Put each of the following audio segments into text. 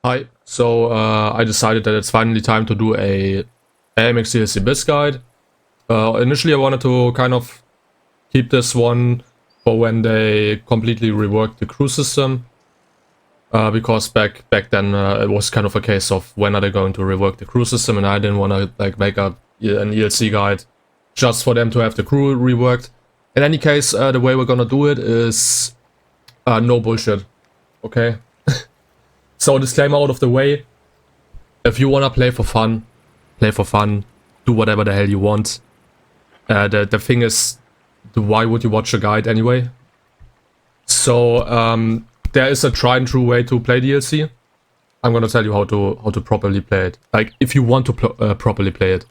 Hi. So I decided that it's finally time to do a AMX ELC BULLSH guide. Initially I wanted to kind of keep this one for when they completely reworked the crew system. Because back then it was kind of a case of when are they going to rework the crew system, and I didn't want to like make an ELC guide just for them to have the crew reworked. In any case, the way we're gonna do it is no bullshit. Okay. So disclaimer out of the way. If you wanna play for fun, play for fun. Do whatever the hell you want. The thing is, why would you watch a guide anyway? So there is a tried and true way to play DLC. I'm gonna tell you how to properly play it. Like if you want to properly play it.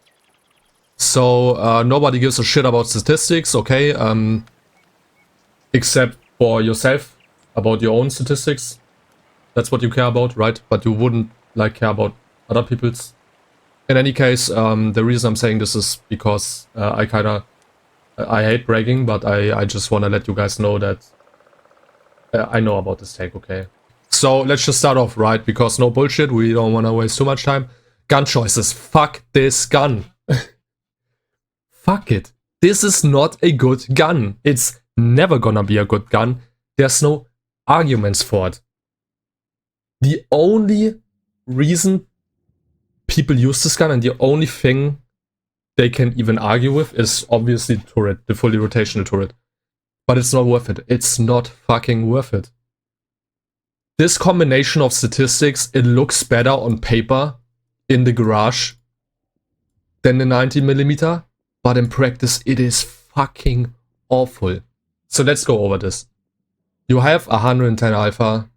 So nobody gives a shit about statistics, okay? Except for yourself, about your own statistics. That's what you care about, right? But you wouldn't like care about other people's. In any case, the reason I'm saying this is because I hate bragging, but I just want to let you guys know that I know about this take, okay? So let's just start off, right? Because no bullshit, we don't want to waste too much time. Gun choices. Fuck this gun. Fuck it. This is not a good gun. It's never gonna be a good gun. There's no arguments for it. The only reason people use this gun and the only thing they can even argue with is obviously the turret, the fully rotational turret. But it's not worth it. It's not fucking worth it. This combination of statistics, it looks better on paper in the garage than the 90mm, but in practice it is fucking awful. So let's go over this. You have 110 alpha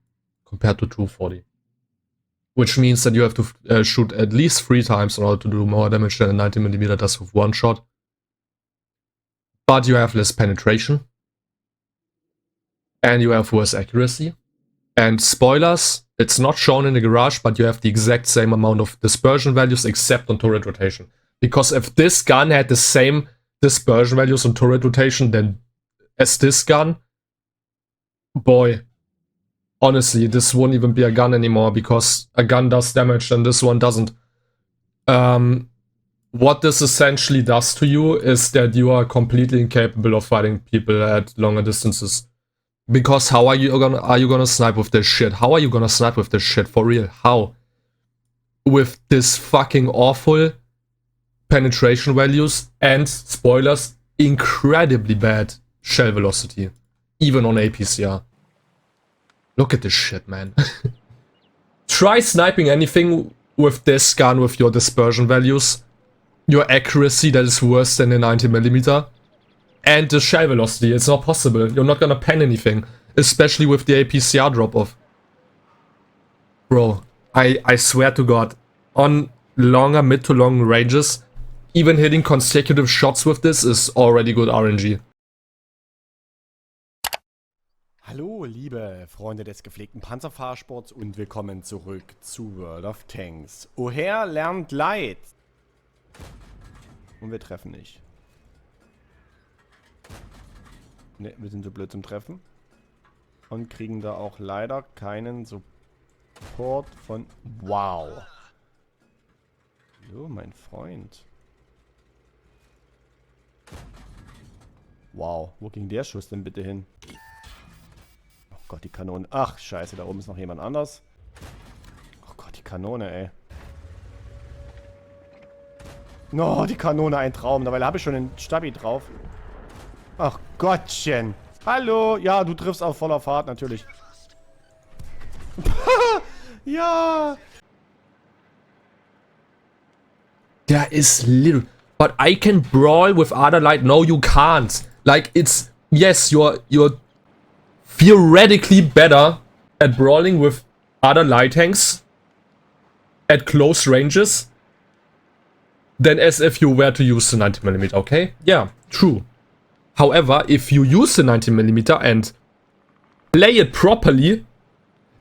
compared to 240. Which means that you have to shoot at least 3 times in order to do more damage than a 90mm does with one shot. But you have less penetration. And you have worse accuracy. And spoilers, it's not shown in the garage, but you have the exact same amount of dispersion values except on turret rotation. Because if this gun had the same dispersion values on turret rotation as this gun, boy, honestly, this wouldn't even be a gun anymore, because a gun does damage and this one doesn't. What this essentially does to you is that you are completely incapable of fighting people at longer distances. Because how are you gonna snipe with this shit? How are you gonna snipe with this shit? For real? How? With this fucking awful penetration values and, spoilers, incredibly bad shell velocity. Even on APCR. Look at this shit, man. Try sniping anything with this gun with your dispersion values. Your accuracy that is worse than the 90mm. And the shell velocity. It's not possible. You're not gonna pen anything. Especially with the APCR drop-off. Bro, I swear to God. On longer, mid to long ranges, even hitting consecutive shots with this is already good RNG. Hallo liebe Freunde des gepflegten Panzerfahrsports und willkommen zurück zu World of Tanks. Ohare lernt Leid. Und wir treffen nicht. Ne, wir sind so blöd zum Treffen. Und kriegen da auch leider keinen Support von... Wow. Hallo mein Freund. Wow, wo ging der Schuss denn bitte hin? Oh Gott, die Kanone. Ach, scheiße, da oben ist noch jemand anders. Oh Gott, die Kanone, ey. No, die Kanone, ein Traum. Dabei habe ich schon den Stabi drauf. Ach Gottchen. Hallo. Ja, du triffst auf voller Fahrt, natürlich. Ja. There is little... But I can brawl with other light. No, you can't. Like, it's... Yes, you're theoretically better at brawling with other light tanks at close ranges than as if you were to use the 90mm, okay? Yeah, true. However, if you use the 90mm and play it properly,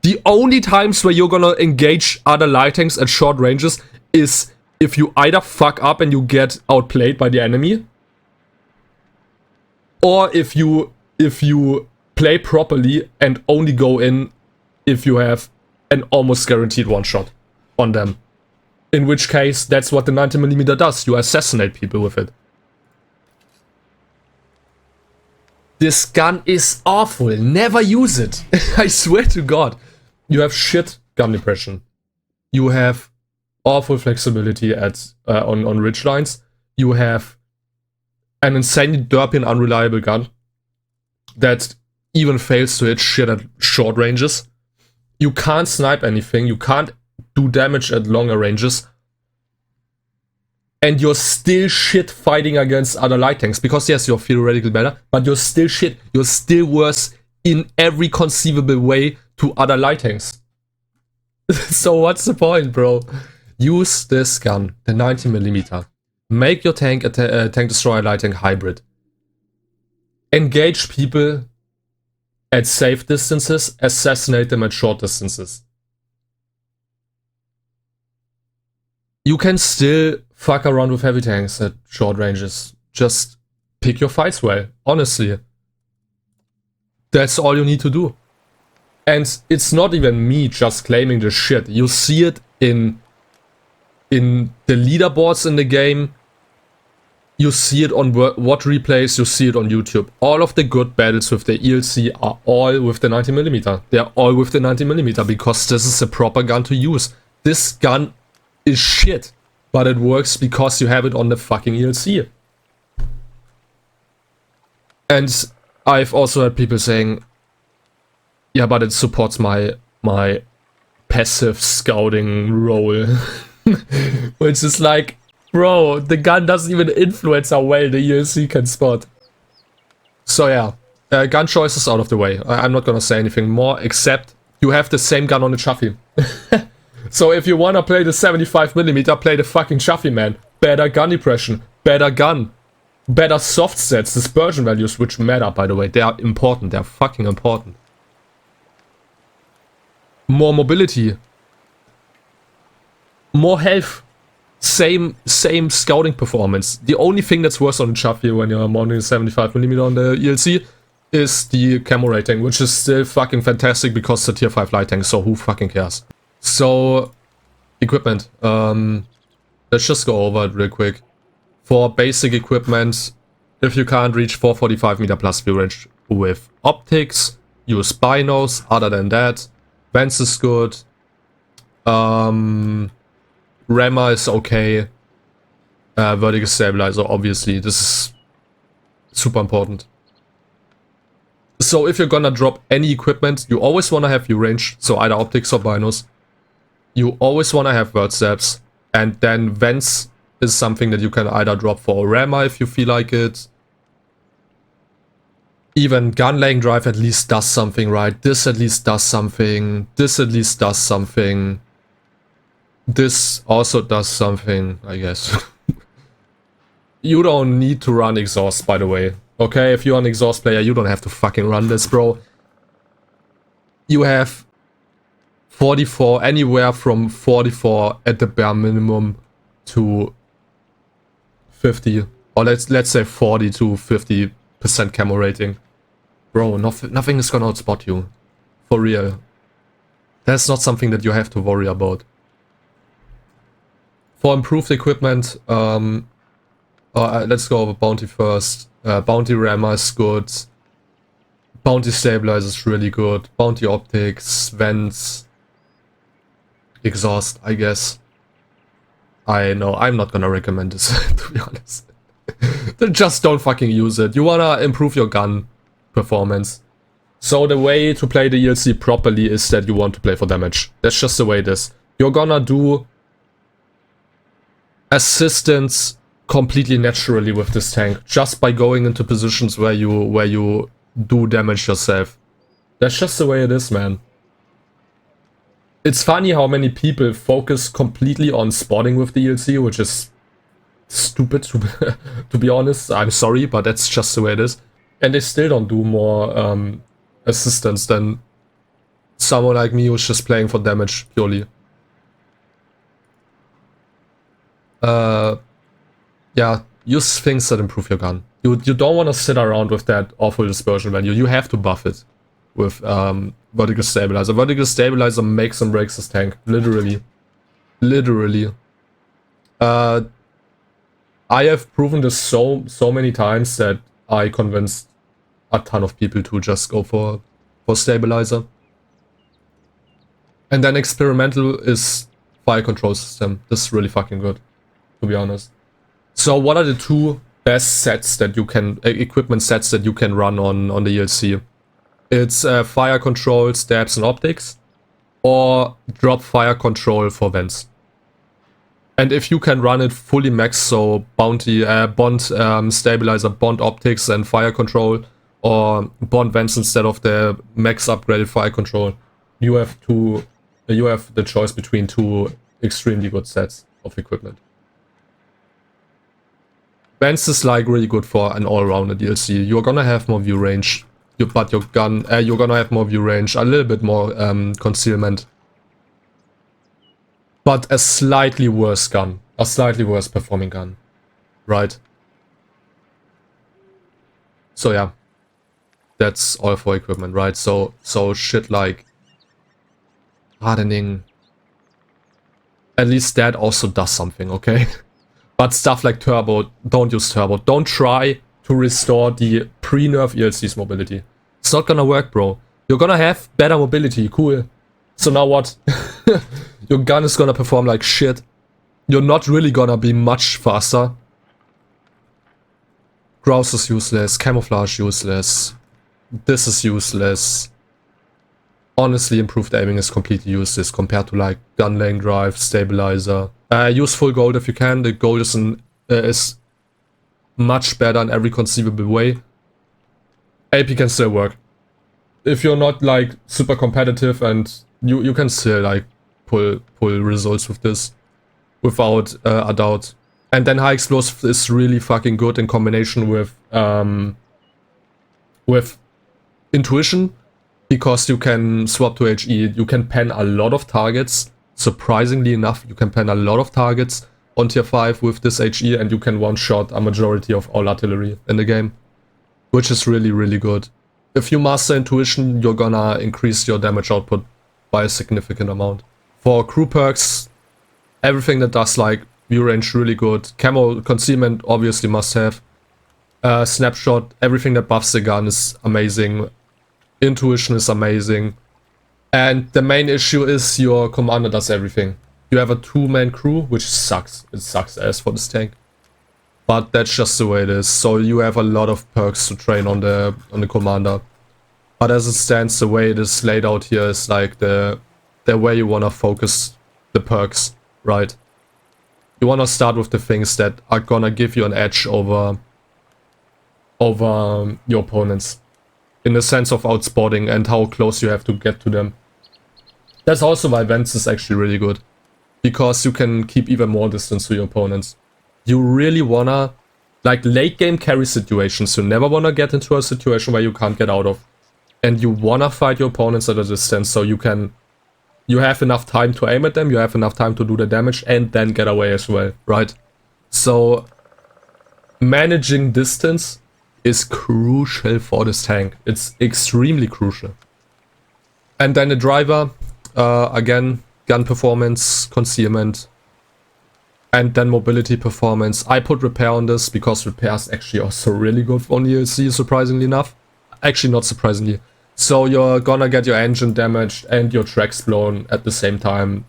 the only times where you're gonna engage other light tanks at short ranges is if you either fuck up and you get outplayed by the enemy, or if you play properly and only go in if you have an almost guaranteed one-shot on them. In which case, that's what the 90mm does. You assassinate people with it. This gun is awful. Never use it. I swear to God. You have shit gun depression. You have awful flexibility at on ridge lines. You have an insanely derpy and unreliable gun that even fails to hit shit at short ranges. You can't snipe anything. You can't do damage at longer ranges. And you're still shit fighting against other light tanks. Because yes, you're theoretically better, but you're still shit. You're still worse in every conceivable way to other light tanks. So what's the point, bro? Use this gun, the 90mm. Make your tank a tank destroyer light tank hybrid. Engage people at safe distances, assassinate them at short distances. You can still fuck around with heavy tanks at short ranges. Just pick your fights well, honestly. That's all you need to do. And it's not even me just claiming this shit. You see it in the leaderboards in the game. You see it on WOT replays, you see it on YouTube. All of the good battles with the ELC are all with the 90mm. They're all with the 90mm because this is a proper gun to use. This gun is shit, but it works because you have it on the fucking ELC. And I've also had people saying, yeah, but it supports my passive scouting role. Which is like, bro, the gun doesn't even influence how well the ELC can spot. So yeah, gun choice is out of the way. I'm not gonna say anything more, except you have the same gun on the Chaffee. So if you wanna play the 75mm, play the fucking Chaffee, man. Better gun depression, better gun, better soft sets, dispersion values, which matter, by the way. They are important, they're fucking important. More mobility. More health. Same scouting performance. The only thing that's worse on the Chaffee when you're mounting 75mm on the ELC is the camo rating, which is still fucking fantastic because it's a tier 5 light tank, so who fucking cares? So, equipment. Let's just go over it real quick. For basic equipment, if you can't reach 445 m plus view range with optics, use binos. Other than that, Vents is good. Rammer is okay. Vertical stabilizer, obviously. This is super important. So if you're gonna drop any equipment, you always wanna have view range. So either optics or binos. You always wanna have vert steps. And then vents is something that you can either drop for a rammer if you feel like it. Even gun laying drive at least does something, right? This at least does something. This at least does something. This also does something, I guess. You don't need to run exhaust, by the way. Okay, if you're an exhaust player, you don't have to fucking run this, bro. You have 44, anywhere from 44 at the bare minimum to 50. Or let's say 40 to 50% camo rating. Bro, nothing is gonna outspot you. For real. That's not something that you have to worry about. For improved equipment, let's go over Bounty first. Bounty Rammer is good. Bounty Stabilizer is really good. Bounty Optics, Vents, Exhaust, I guess. I know, I'm not gonna recommend this, to be honest. Just don't fucking use it. You wanna improve your gun performance. So the way to play the ELC properly is that you want to play for damage. That's just the way it is. You're gonna do assistance completely naturally with this tank, just by going into positions where you do damage yourself. That's just the way it is, man. It's funny how many people focus completely on spotting with the ELC, which is stupid to be honest. I'm sorry, but that's just the way it is. And they still don't do more assistance than someone like me who's just playing for damage purely. Yeah, use things that improve your gun. You don't want to sit around with that awful dispersion value. You have to buff it. with vertical stabilizer. Vertical stabilizer makes and breaks this tank, literally. Literally. I have proven this so many times that I convinced a ton of people to just go for stabilizer. And then experimental is fire control system. This is really fucking good, to be honest. So what are the two best sets that you can, equipment sets that you can run on the ELC? It's fire control, stabs and optics, or drop fire control for vents. And if you can run it fully max, so bounty, bond stabilizer, bond optics and fire control, or bond vents instead of the max upgraded fire control, you have the choice between two extremely good sets of equipment. Vents is like really good for an all-rounder DLC. You're gonna have more view range, but your gun, you're gonna have more view range, a little bit more concealment. But a slightly worse gun, a slightly worse performing gun, right? So yeah, that's all for equipment, right? So shit like hardening, at least that also does something, okay? But stuff like turbo, don't use turbo. Don't try to restore the pre-nerf ELC's mobility. It's not gonna work, bro. You're gonna have better mobility, cool. So now what? Your gun is gonna perform like shit. You're not really gonna be much faster. Grouse is useless, camouflage useless. This is useless. Honestly, improved aiming is completely useless compared to like gun lane drive, stabilizer. Use full gold if you can. The gold is much better in every conceivable way. AP can still work. If you're not like super competitive, and you can still like pull results with this without a doubt. And then high explosive is really fucking good in combination with intuition, because you can swap to HE. You can pen a lot of targets. Surprisingly enough, you can pen a lot of targets on tier 5 with this HE, and you can one-shot a majority of all artillery in the game, which is really, really good. If you master intuition, you're gonna increase your damage output by a significant amount. For crew perks, everything that does like view range really good. Camo concealment obviously must have. Snapshot, everything that buffs the gun is amazing. Intuition is amazing. And the main issue is your commander does everything. You have a 2-man crew, which sucks. It sucks ass for this tank. But that's just the way it is. So you have a lot of perks to train on the commander. But as it stands, the way it is laid out here is like the way you wanna focus the perks, right? You wanna start with the things that are gonna give you an edge over your opponents, in the sense of outspotting and how close you have to get to them. That's also why Vents is actually really good, because you can keep even more distance to your opponents. You really wanna, like late game carry situations, you never wanna get into a situation where you can't get out of. And you wanna fight your opponents at a distance, so you have enough time to aim at them, you have enough time to do the damage, and then get away as well, right? So managing distance is crucial for this tank. It's extremely crucial. And then the driver, again, gun performance, concealment, and then mobility performance. I put repair on this because repair is actually also really good on ELC, surprisingly enough. Actually, not surprisingly. So you're gonna get your engine damaged and your tracks blown at the same time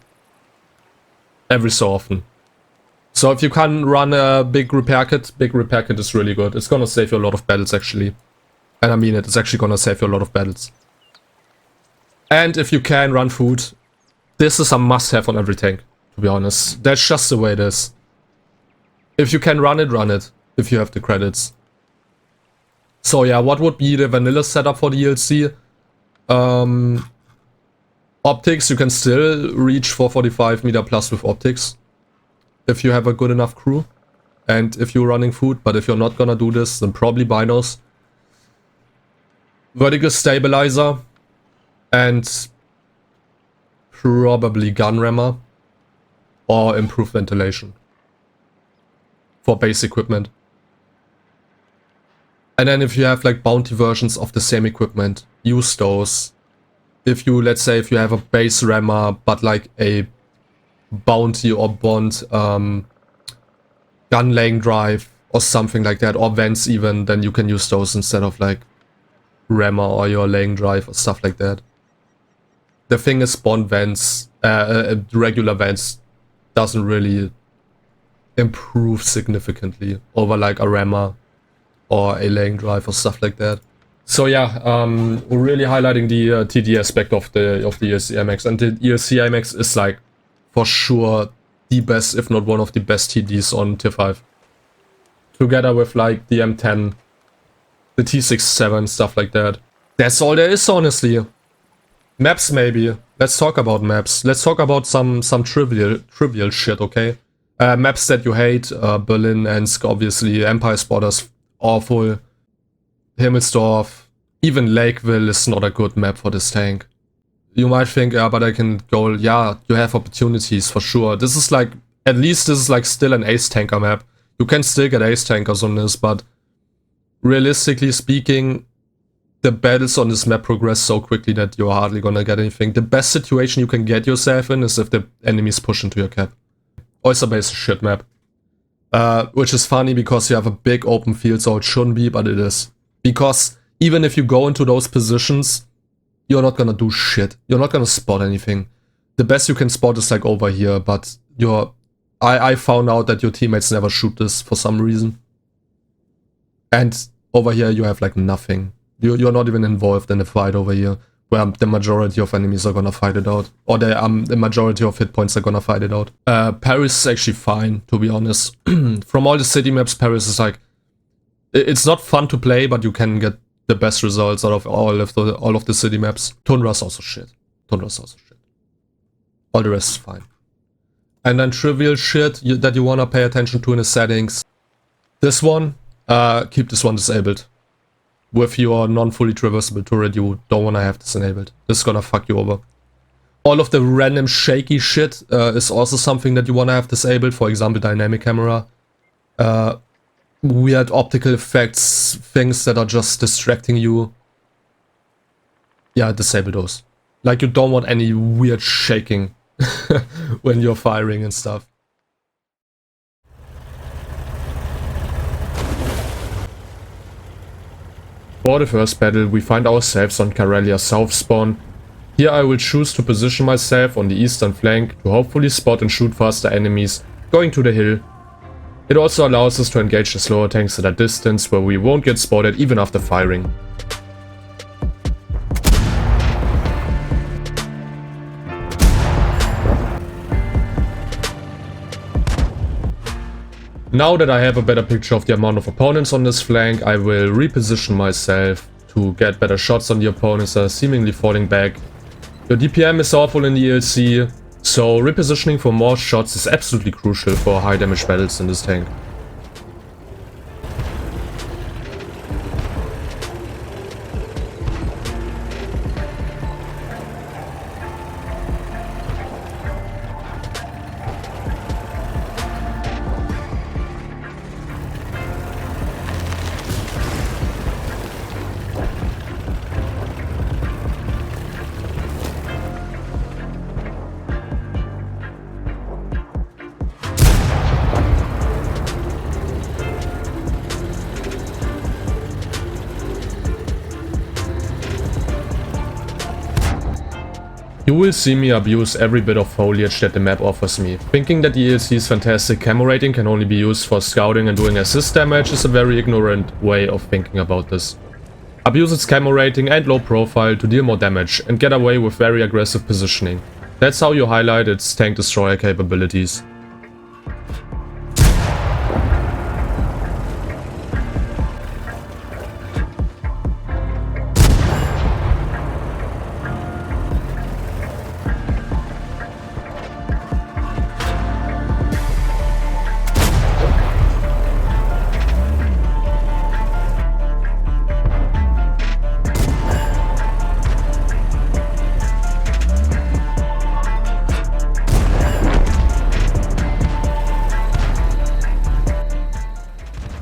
every so often. So if you can run a big repair kit is really good. It's gonna save you a lot of battles actually. And I mean it, it's actually gonna save you a lot of battles. And if you can run food, this is a must-have on every tank, to be honest. That's just the way it is. If you can run it, if you have the credits. So yeah, what would be the vanilla setup for the ELC? Optics, you can still reach 445 meter plus with optics, if you have a good enough crew, and if you're running food. But if you're not gonna do this, then probably binos. Vertical stabilizer, and probably gun rammer, or improved ventilation for base equipment. And then if you have like bounty versions of the same equipment, use those. If you, let's say, if you have a base rammer, but like a bounty or bond gun laying drive or something like that, or vents even, then you can use those instead of like rammer or your laying drive or stuff like that. The thing is, bond vents, regular vents doesn't really improve significantly over like a rammer or a laying drive or stuff like that. So yeah, we're really highlighting the TD aspect of the ELC AMX, and the ELC AMX is like for sure the best, if not one of the best TDs on tier 5. Together with like the M10, the T67, stuff like that. That's all there is, honestly. Maps maybe. Let's talk about maps. Let's talk about some trivial shit, okay? Maps that you hate, Berlin, Ensk, obviously, Empire Spotters, awful. Himmelsdorf, even Lakeville is not a good map for this tank. You might think, yeah, but I can go, yeah, you have opportunities for sure. This is like, at least this is like still an ace tanker map. You can still get ace tankers on this, but realistically speaking, the battles on this map progress so quickly that you're hardly gonna get anything. The best situation you can get yourself in is if the enemies push into your cap. Oyster Bay is a shit map. Which is funny because you have a big open field, so it shouldn't be, but it is. Because even if you go into those positions, you're not gonna do shit. You're not gonna spot anything. The best you can spot is like over here, but I found out that your teammates never shoot this for some reason. And over here you have like nothing. You're not even involved in the fight over here, where the majority of enemies are gonna fight it out. Or the majority of hit points are gonna fight it out. Paris is actually fine, to be honest. From all the city maps, Paris is like, it's not fun to play, but you can get the best results out of all of the city maps. Tundra's also shit. Tundra's also shit. All the rest is fine. And then trivial shit that you wanna pay attention to in the settings. This one, keep this one disabled. With your non-fully traversable turret, you don't wanna have this enabled. This is gonna fuck you over. All of the random shaky shit is also something that you wanna have disabled. For example, dynamic camera. Weird optical effects, things that are just distracting you. Yeah, disable those. Like, you don't want any weird shaking when you're firing and stuff. For the first battle, we find ourselves on Karelia South spawn. Here I will choose to position myself on the eastern flank to hopefully spot and shoot faster enemies going to the hill. It also allows us to engage the slower tanks at a distance where we won't get spotted even after firing. Now that I have a better picture of the amount of opponents on this flank, I will reposition myself to get better shots on the opponents that are seemingly falling back. Your DPM is awful in the ELC, so repositioning for more shots is absolutely crucial for high damage battles in this tank. You will see me abuse every bit of foliage that the map offers me. Thinking that the ELC's fantastic camo rating can only be used for scouting and doing assist damage is a very ignorant way of thinking about this. Abuse its camo rating and low profile to deal more damage and get away with very aggressive positioning. That's how you highlight its tank destroyer capabilities.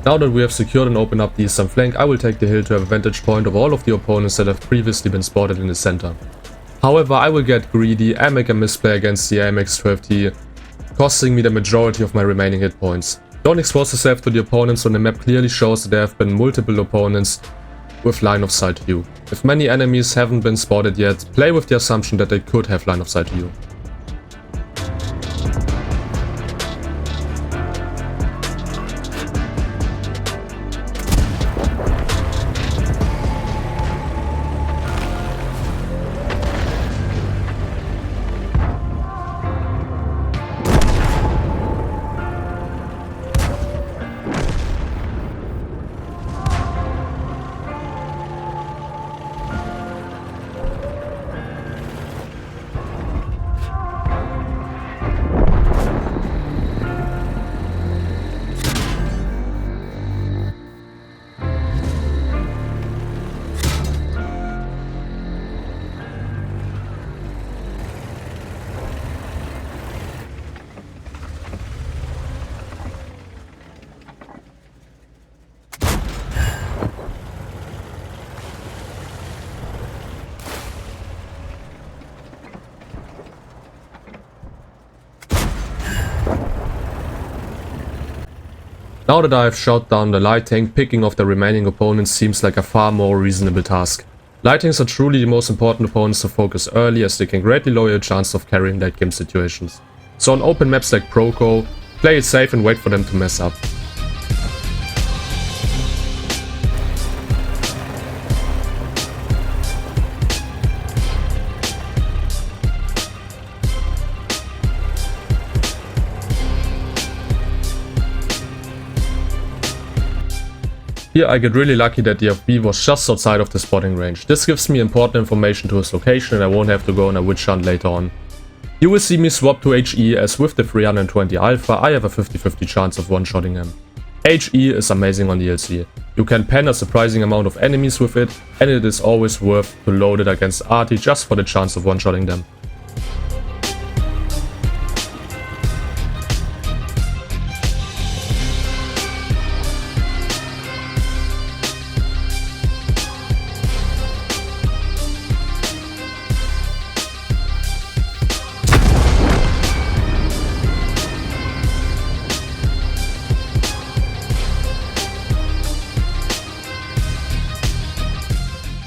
Now that we have secured and opened up the eastern flank, I will take the hill to have a vantage point of all of the opponents that have previously been spotted in the center. However, I will get greedy and make a misplay against the AMX ELC, costing me the majority of my remaining hit points. Don't expose yourself to the opponents when the map clearly shows that there have been multiple opponents with line of sight view. If many enemies haven't been spotted yet, play with the assumption that they could have line of sight view. Now that I have shot down the light tank, picking off the remaining opponents seems like a far more reasonable task. Light tanks are truly the most important opponents to focus early, as they can greatly lower your chance of carrying late game situations. So on open maps like Proco, play it safe and wait for them to mess up. Here I get really lucky that the FB was just outside of the spotting range. This gives me important information to his location and I won't have to go on a witch hunt later on. You will see me swap to HE, as with the 320 Alpha I have a 50-50 chance of one-shotting him. HE is amazing on the ELC. You can pen a surprising amount of enemies with it, and it is always worth to load it against Arty just for the chance of one-shotting them.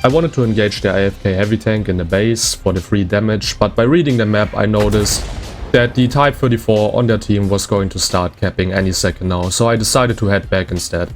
I wanted to engage the AFK heavy tank in the base for the free damage, but by reading the map I noticed that the Type 34 on their team was going to start capping any second now, so I decided to head back instead.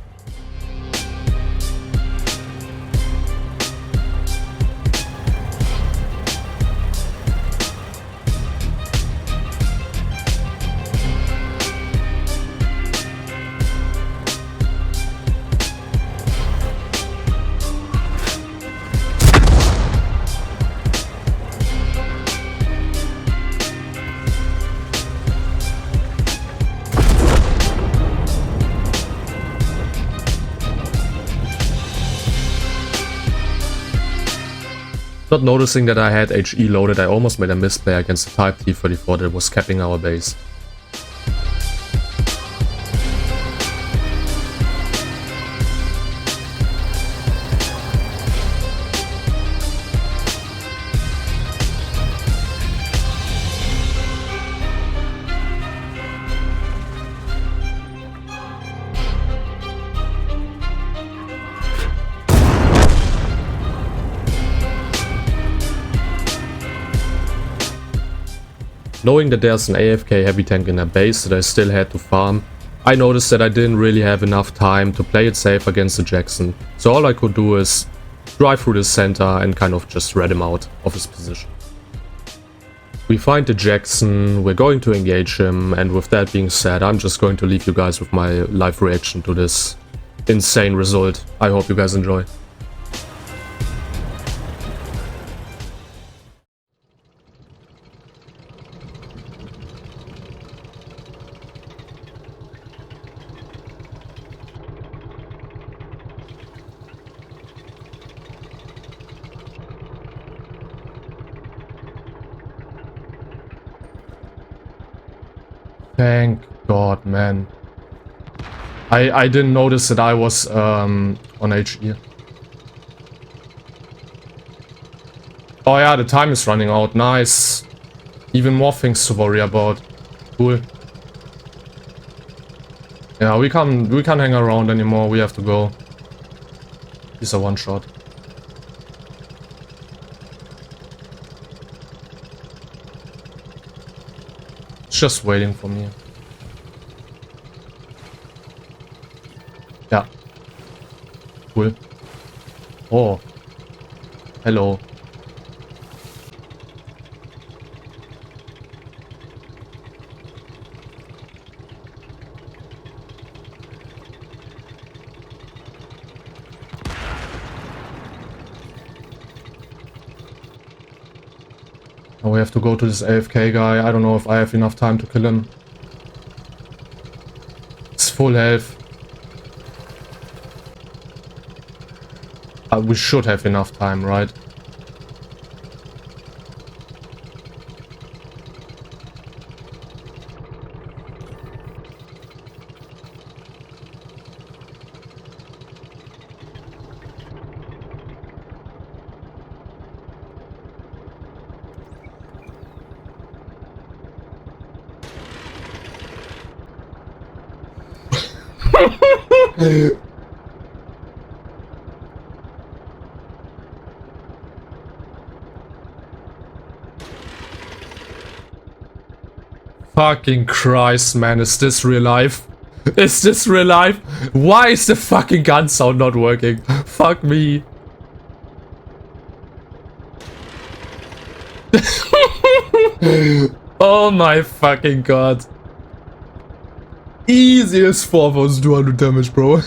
Not noticing that I had HE loaded, I almost made a misplay against the Type T-34 that was capping our base. Knowing that there's an AFK heavy tank in a base that I still had to farm, I noticed that I didn't really have enough time to play it safe against the Jackson, so all I could do is drive through the center and kind of just rat him out of his position. We find the Jackson, we're going to engage him, and with that being said, I'm just going to leave you guys with my live reaction to this insane result. I hope you guys enjoy. Thank God, man. I didn't notice that I was on HE. Oh yeah, the time is running out. Nice. Even more things to worry about. Cool. Yeah, we can't hang around anymore. We have to go. He's a one shot. It's just waiting for me. Yeah. Cool. Oh. Hello. Now we have to go to this AFK guy. I don't know if I have enough time to kill him. It's full health. We should have enough time, right? Fucking Christ, man, is this real life? Is this real life? Why is the fucking gun sound not working? Fuck me. Oh my fucking god. Easy as 4200 damage, bro.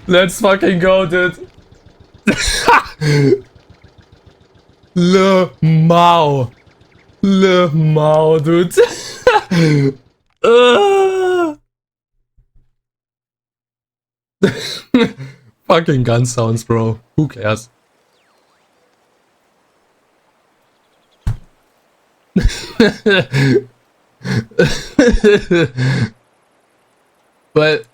Let's fucking go, dude. Le Mao. Le Mao, dude. Fucking gun sounds, bro. Who cares? But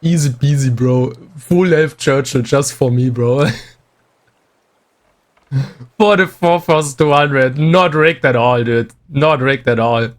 easy peasy, bro. Full health Churchill just for me, bro. 44 versus 200. Not rigged at all, dude. Not rigged at all.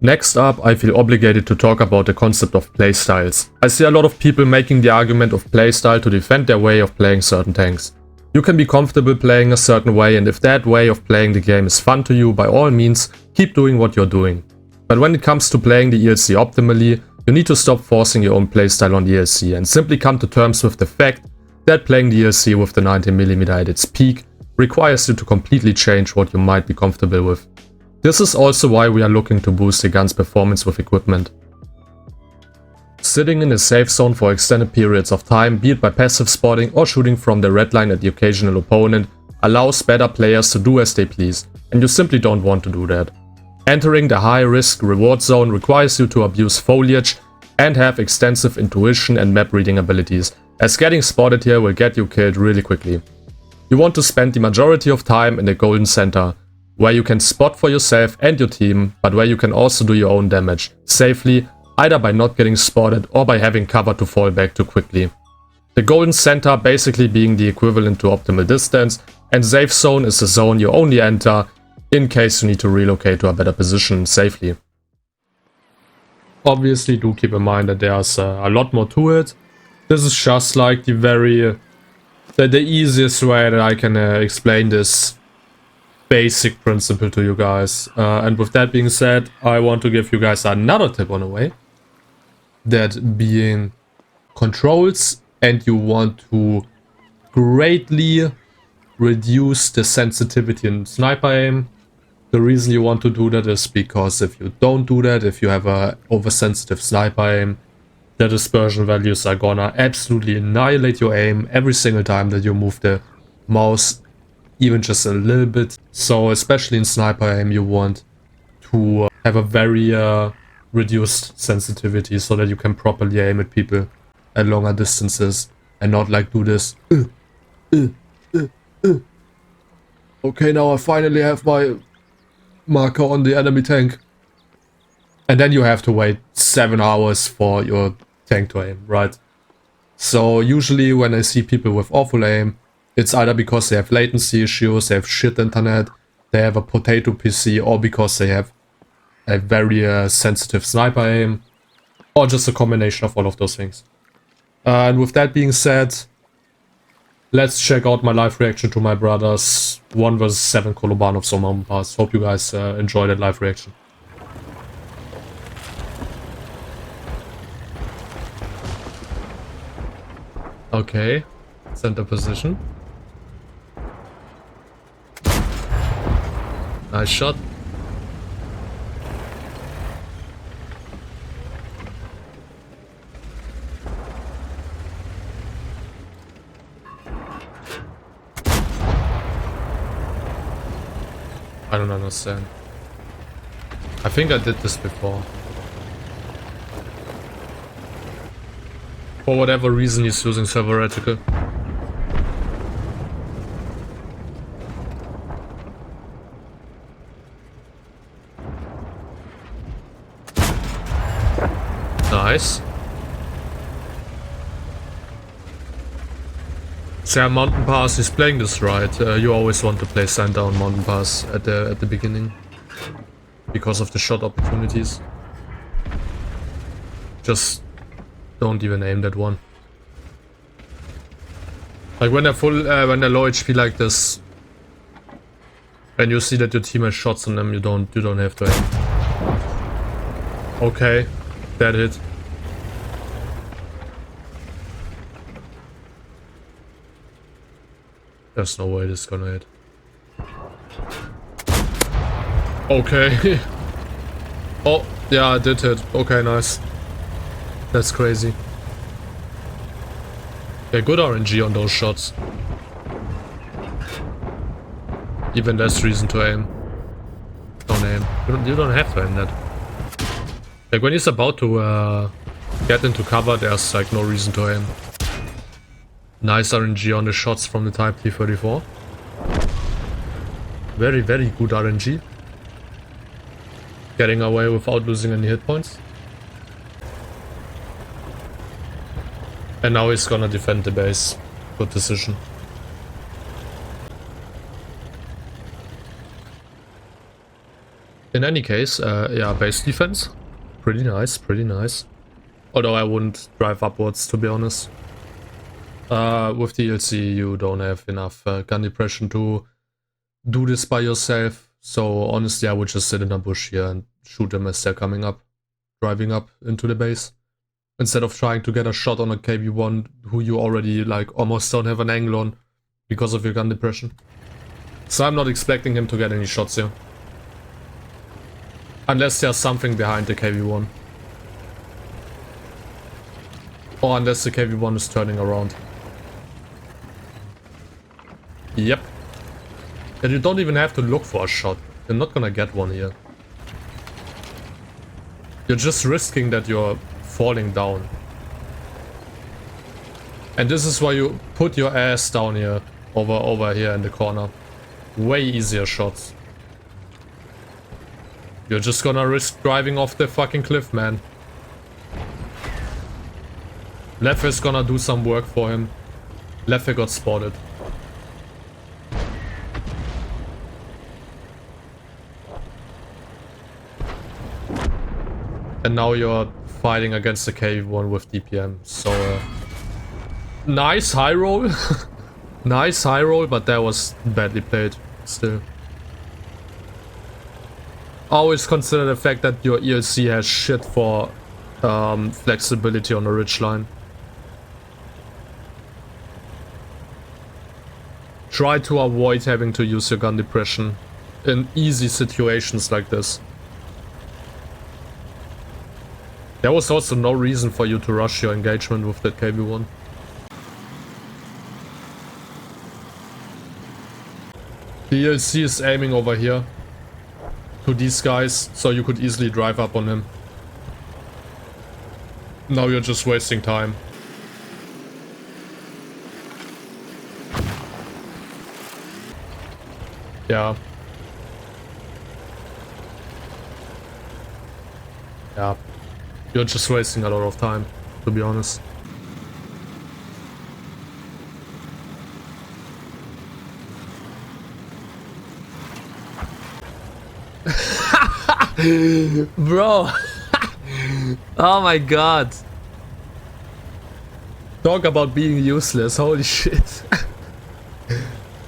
Next up, I feel obligated to talk about the concept of playstyles. I see a lot of people making the argument of playstyle to defend their way of playing certain tanks. You can be comfortable playing a certain way, and if that way of playing the game is fun to you, by all means, keep doing what you're doing. But when it comes to playing the ELC optimally, you need to stop forcing your own playstyle on the ELC and simply come to terms with the fact that playing the ELC with the 19mm at its peak requires you to completely change what you might be comfortable with. This is also why we are looking to boost the gun's performance with equipment. Sitting in a safe zone for extended periods of time, be it by passive spotting or shooting from the red line at the occasional opponent, allows better players to do as they please, and you simply don't want to do that. Entering the high risk reward zone requires you to abuse foliage and have extensive intuition and map reading abilities, as getting spotted here will get you killed really quickly. You want to spend the majority of time in the golden center, where you can spot for yourself and your team, but where you can also do your own damage, safely, either by not getting spotted or by having cover to fall back to quickly. The golden center basically being the equivalent to optimal distance, and safe zone is the zone you only enter in case you need to relocate to a better position safely. Obviously do keep in mind that there's a lot more to it. This is just like the easiest way that I can explain this basic principle to you guys. And with that being said, I want to give you guys another tip on the way. That being controls, and you want to greatly reduce the sensitivity in sniper aim. The reason you want to do that is because if you don't do that, if you have a oversensitive sniper aim, the dispersion values are gonna absolutely annihilate your aim every single time that you move the mouse even just a little bit. So especially in sniper aim, you want to have a very reduced sensitivity so that you can properly aim at people at longer distances and not like do this. Okay, now I finally have my marker on the enemy tank. And then you have to wait 7 hours for your tank to aim, right? So usually when I see people with awful aim, it's either because they have latency issues, they have shit internet, they have a potato PC, or because they have a very sensitive sniper aim, or just a combination of all of those things. And with that being said, let's check out my live reaction to my brother's 1 vs 7 Kolobanovs on Mountain Pass. Hope you guys enjoy that live reaction. Okay, center position. Nice shot. I don't understand. I think I did this before. For whatever reason, he's using server reticle. Nice. So Mountain Pass is playing this right. You always want to play center on Mountain Pass at the beginning because of the shot opportunities. Just don't even aim that one. Like when they're low HP like this, and you see that your team has shots on them, you don't have to aim. Okay, that hit. There's no way this is gonna hit. Okay. Oh, yeah, it did hit. Okay, nice. That's crazy. Yeah, good RNG on those shots. Even less reason to aim. Don't aim. You don't have to aim that. Like when he's about to get into cover, there's like no reason to aim. Nice RNG on the shots from the Type T-34. Very, very good RNG. Getting away without losing any hit points. And now he's gonna defend the base. Good decision. In any case, yeah, base defense. Pretty nice, pretty nice. Although I wouldn't drive upwards, to be honest. With the ELC, you don't have enough gun depression to do this by yourself. So honestly, I would just sit in a bush here and shoot them as they're coming up, driving up into the base. Instead of trying to get a shot on a KV-1 who you already like almost don't have an angle on because of your gun depression. So I'm not expecting him to get any shots here. Unless there's something behind the KV-1. Or unless the KV-1 is turning around. Yep. And you don't even have to look for a shot. You're not gonna get one here. You're just risking that you're falling down. And this is why you put your ass down here, over here in the corner. Way easier shots. You're just gonna risk driving off the fucking cliff, man. Leffe is gonna do some work for him. Leffe got spotted. And now you're fighting against the KV-1 with DPM, so nice high roll. Nice high roll, but that was badly played still. Always consider the fact that your ELC has shit for flexibility on the ridgeline. Try to avoid having to use your gun depression in easy situations like this. There was also no reason for you to rush your engagement with that KV-1. The ELC is aiming over here to these guys, so you could easily drive up on him. Now you're just wasting time. Yeah. Yeah. You're just wasting a lot of time, to be honest. Bro. Oh my god. Talk about being useless, holy shit.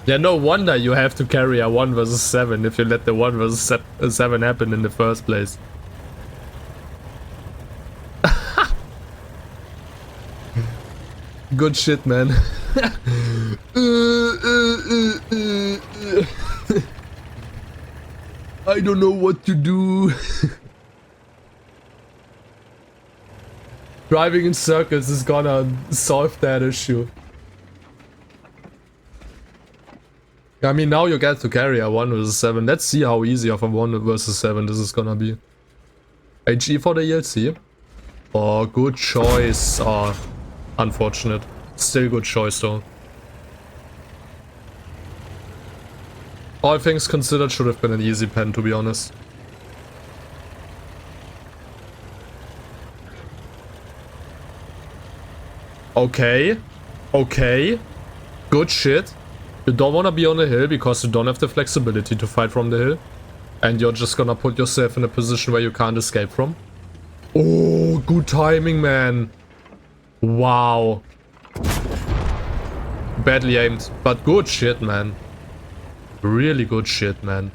Yeah, no wonder you have to carry a 1 versus 7 if you let the 1 versus 7 happen in the first place. Good shit, man. I don't know what to do. Driving in circles is gonna solve that issue. I mean, now you get to carry a 1 versus 7. Let's see how easy of a 1 versus 7 this is gonna be. HE for the ELC. Oh, good choice. Oh, unfortunate. Still good choice though. All things considered, should have been an easy pen, to be honest. Okay. Okay. Good shit. You don't want to be on the hill because you don't have the flexibility to fight from the hill. And you're just gonna put yourself in a position where you can't escape from. Oh, good timing, man. Wow. Badly aimed, but good shit, man. Really good shit, man.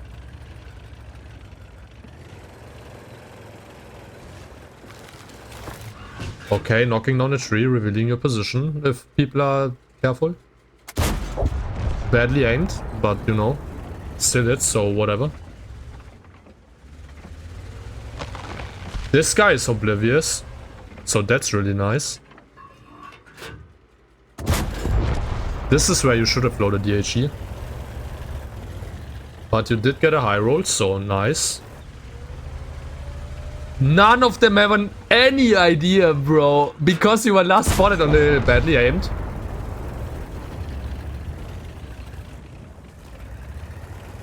Okay, knocking down a tree, revealing your position if people are careful. Badly aimed, but you know, still hits, so whatever. This guy is oblivious, so that's really nice. This is where you should have loaded the HE. But you did get a high roll, so nice. None of them have any idea, bro. Because you were last spotted on the badly aimed.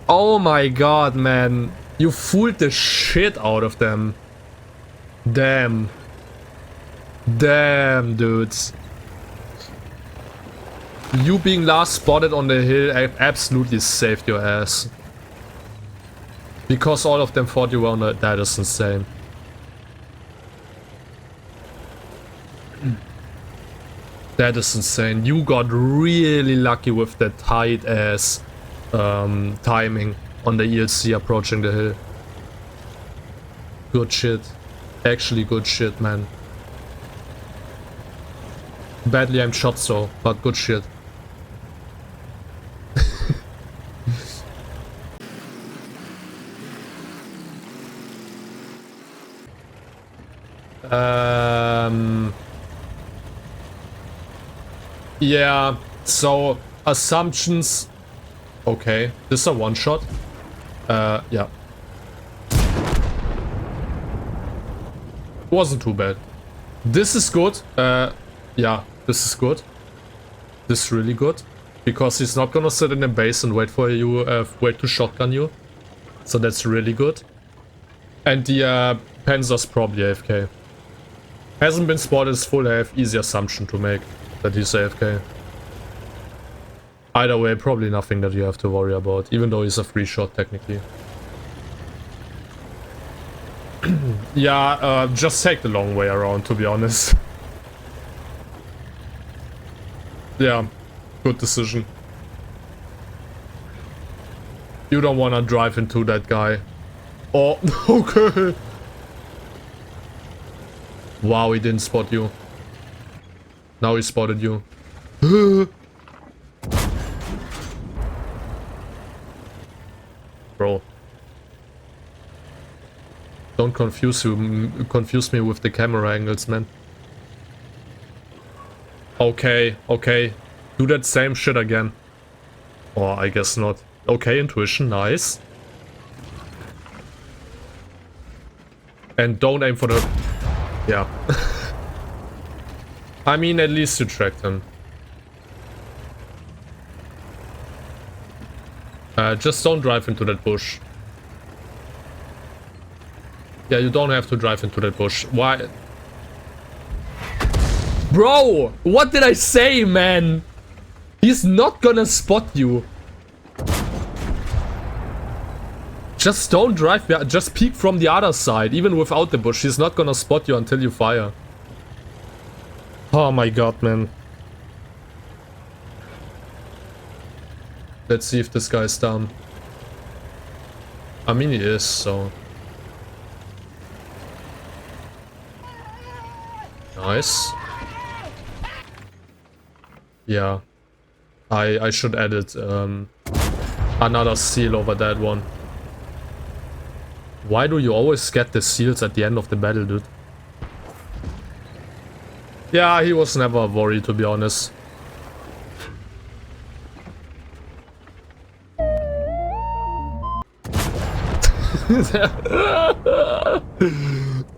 Oh my god, man. You fooled the shit out of them. Damn. Damn, dudes. You being last spotted on the hill absolutely saved your ass. Because all of them thought you were on the... That is insane. That is insane. You got really lucky with that tight ass timing on the ELC approaching the hill. Good shit. Actually good shit, man. Badly aimed shots though, but good shit. Yeah, so assumptions. Okay, this is a one shot. Yeah. Wasn't too bad. This is good. Yeah, this is good. This is really good. Because he's not gonna sit in the base and wait for you, wait to shotgun you. So that's really good. And the Panzer's probably AFK. Hasn't been spotted, is full AF, easy assumption to make that he's AFK. Either way, probably nothing that you have to worry about, even though he's a free shot technically. Yeah, just take the long way around, to be honest. Yeah, good decision. You don't wanna drive into that guy. Oh, okay. Wow, he didn't spot you. Now he spotted you. Bro. Don't confuse me with the camera angles, man. Okay, okay. Do that same shit again. Or I guess not. Okay, intuition, nice. And don't aim for the... Yeah. I mean, at least you tracked him. Just don't drive into that bush. Yeah, you don't have to drive into that bush. Why? Bro, what did I say, man? He's not gonna spot you. Just don't drive, just peek from the other side, even without the bush. He's not gonna spot you until you fire. Oh my god, man. Let's see if this guy's down. I mean, he is, so... Nice. Yeah. I should edit another seal over that one. Why do you always get the seals at the end of the battle, dude? Yeah, he was never a worry, to be honest.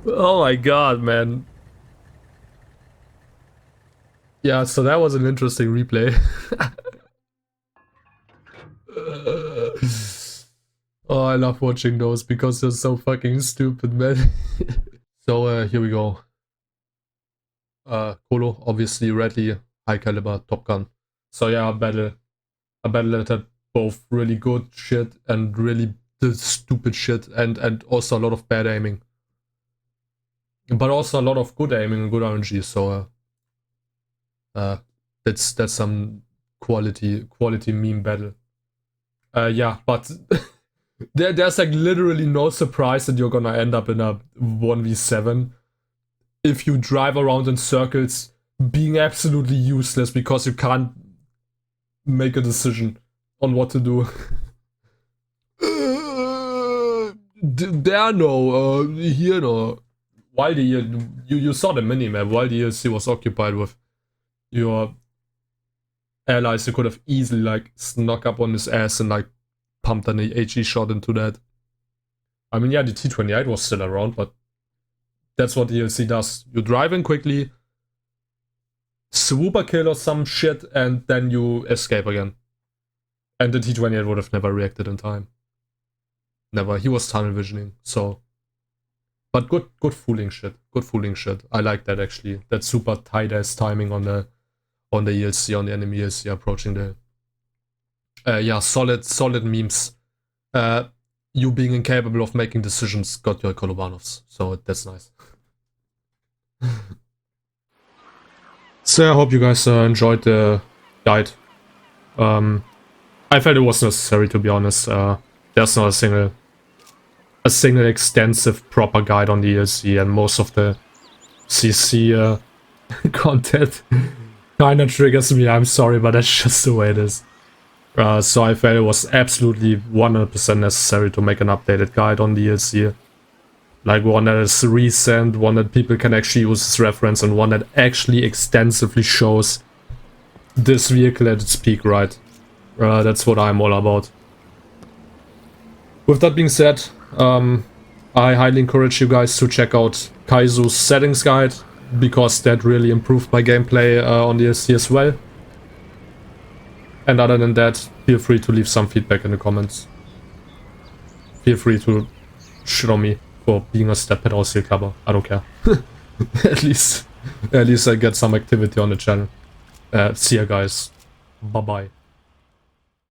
Oh my god, man. Yeah, so that was an interesting replay. Oh, I love watching those because they're so fucking stupid, man. So, here we go. Kolo, obviously, Redley, high caliber, top gun. So yeah, a battle that had both really good shit and really stupid shit, and also a lot of bad aiming. But also a lot of good aiming and good RNG, so that's some quality meme battle. Yeah, but there's like literally no surprise that you're gonna end up in a 1v7 if you drive around in circles being absolutely useless because you can't make a decision on what to do. There no, here no. While the you saw the minimap, while the ELC was occupied with your allies, you could have easily like snuck up on his ass and like pumped an HE shot into that. I mean, yeah, the T-28 was still around, but that's what the ELC does. You drive in quickly, swoop a kill or some shit, and then you escape again. And the T-28 would have never reacted in time. Never. He was tunnel visioning, so... But good fooling shit. Good fooling shit. I like that, actually. That super tight-ass timing on the ELC, on the enemy ELC approaching the... yeah, solid memes. You being incapable of making decisions got your Kolovanovs, so that's nice. So I hope you guys enjoyed the guide. I felt it was necessary, to be honest. There's not a single extensive proper guide on the ELC, and most of the CC content kinda triggers me. I'm sorry, but that's just the way it is. So I felt it was absolutely 100% necessary to make an updated guide on the ELC. Like one that is recent, one that people can actually use as reference, and one that actually extensively shows this vehicle at its peak, right? That's what I'm all about. With that being said, I highly encourage you guys to check out Kajzoo's settings guide, because that really improved my gameplay on the ELC as well. And other than that, feel free to leave some feedback in the comments. Feel free to shit on me for being a stephead or seal clubber. I don't care. at least I get some activity on the channel. See ya, guys. Bye bye.